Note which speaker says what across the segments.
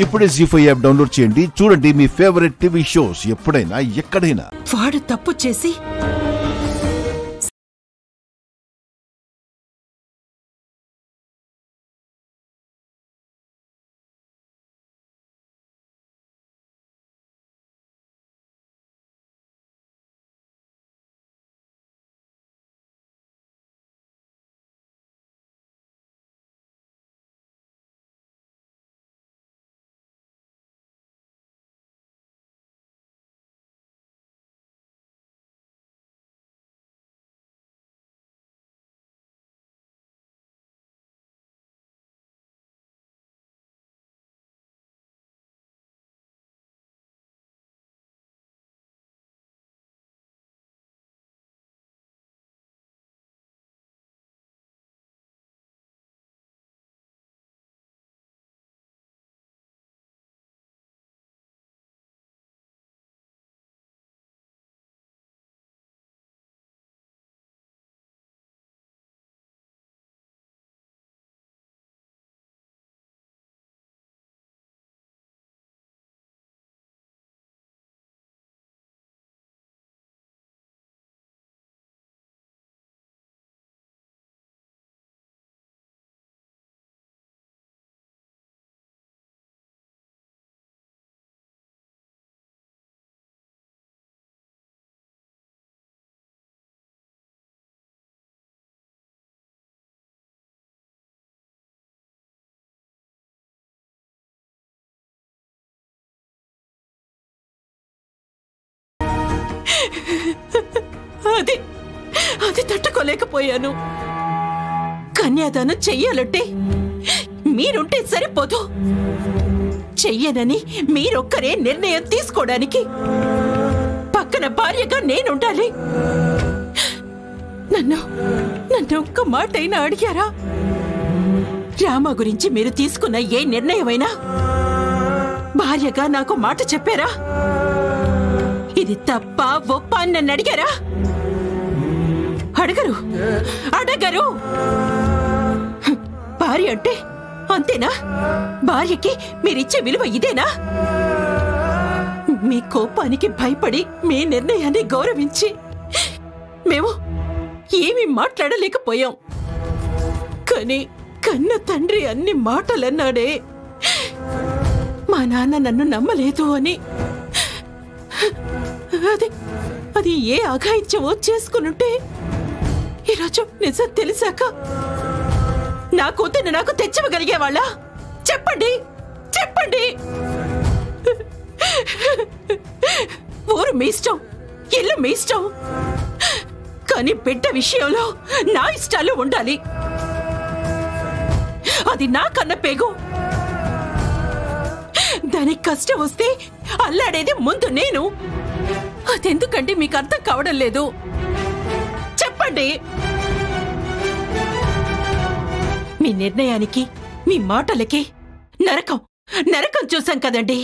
Speaker 1: ఇప్పుడే జీ5 app download చేయండి. చూడండి మీ ఫేవరెట్ టీవీ షోస్ ఎప్పుడైనా ఎక్కడైనా.
Speaker 2: వాడు తప్పు చేసి అది తట్టుకోలేకపోయాను. కన్యాదానం చెయ్యాలంటే మీరుంటే సరిపోదు. చెయ్యనని మీరొక్కరే నిర్ణయం తీసుకోవడానికి పక్కన భార్యగా నేనుండాలి. నన్ను ఒక్క మాటైనా అడిగారా? రామ గురించి మీరు తీసుకున్న ఏ నిర్ణయమైనా భార్యగా నాకు మాట చెప్పారా? ఇది తప్ప ఒప్ప అని నన్ను అడిగారా? అడగరు. భార్య అంటే అంతేనా? భార్యకి మీరిచ్చే విలువ ఇదేనా? మీ కోపానికి భయపడి మీ నిర్ణయాన్ని గౌరవించి మేము ఏమీ మాట్లాడలేకపోయాం. కానీ కన్న తండ్రి అన్ని మాటలన్నాడే. మా నాన్న నన్ను నమ్మలేదు అని. అది ఏ అఘాయిత్యమో చేసుకునుంటే ఈరోజు నిజం తెలిసాక నా కూతుర్ని నాకు తెచ్చివ్వగలిగేవాళ్ళ? చెప్పండి. ఊరు మీ ఇష్టం, ఇల్లు మీ ఇష్టం, కానీ బిడ్డ విషయంలో నా ఇష్టాలు ఉండాలి. అది నా కన్న పేగు. దానికి కష్టం వస్తే అల్లాడేది ముందు నేను. అదెందుకంటే మీకు అర్థం కావడం లేదు. చెప్పండి. మీ నిర్ణయానికి, మీ మాటలకి నరకం చూసాం కదండి.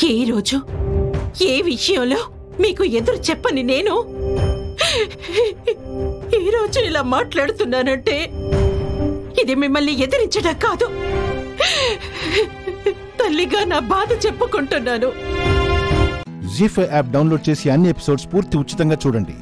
Speaker 2: ఏ రోజు ఏ విషయంలో మీకు ఎదురు చెప్పని నేను ఈ రోజు ఇలా మాట్లాడుతున్నానంటే ఇది మిమ్మల్ని ఎదిరించడం కాదు, తల్లిగా నా బాధ చెప్పుకుంటున్నాను.
Speaker 1: జీ5 యాప్ డౌన్లోడ్ చేసి అన్ని ఎపిసోడ్స్ పూర్తి ఉచితంగా చూడండి.